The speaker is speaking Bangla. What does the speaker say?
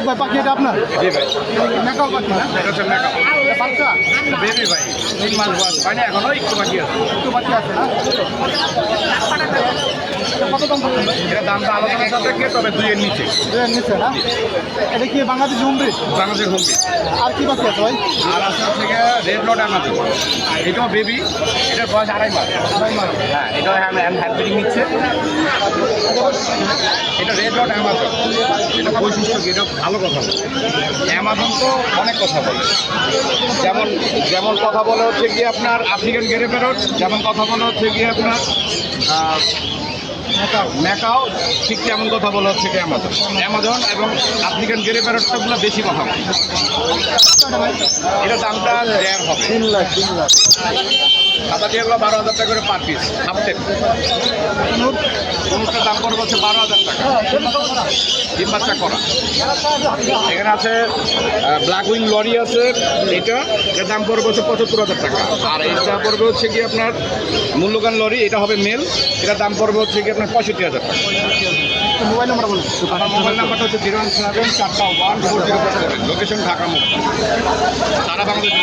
ভাই পাখি এটা আপনার? জি ভাই, মেকাও পাখি না? এটা হচ্ছে মেকআপ এটা বাচ্চা বেবি ভাই, 3 মাস বয়স হয় না এখনো, একটু বাকি আছে। একটু বাচ্চা আছে না? এটা কত দাম পড়ছে? এটা দামটা আলোচনা সাপেক্ষে, তবে 2 এর নিচে। এর নিচে না? এটা কি বাংলাদেশ হুমরি? বাংলাদেশের হোমবি। আর কি বাচ্চা আছে ভাই? আর আছে থেকে রেড লট অ্যামাজন, এটাও বেবি, এটার বয়স 2.5 মাস। 2.5 মাস। হ্যাঁ, এটাও হ্যান্ড ফিডিং নিচ্ছে। এটা রেড লট অ্যামাজন। এটা বৈশিষ্ট্য কি? এটা ভালো কথা বলে। অ্যামাজন তো অনেক কথা বলে, যেমন যেমন কথা বলে হচ্ছে কি আপনার আফ্রিকান গেরে প্যারট, যেমন কথা বলে হচ্ছে কি আপনার ম্যাকাও, ঠিক তেমন কথা বলা হচ্ছে কি অ্যামাজন এবং আফ্রিকান গেরে প্যারটগুলো বেশি কথা বলে। এটার দামটা 1.5 হবে। 3 লাখ। সাদা টিয়াগুলো 12,000 টাকা করে পার পিস, হাফটেক। কোনোটার দাম পড়বে হচ্ছে 12,000 টাকা, ডিম বাচ্চা করা। এখানে আছে ব্ল্যাক উইং লরি আছে, এটার দাম পড়বে হচ্ছে 75,000 টাকা। আর এটা পড়বে হচ্ছে কি আপনার মূল্যবান লরি, এটা হবে মেল, এটার দাম পড়বে হচ্ছে কি আপনার 65,000 টাকা। মোবাইল নাম্বার বলুন। আমার মোবাইল নাম্বারটা হচ্ছে 017414007, লোকেশন ঢাকা মুখ, সারা বাংলাদেশ।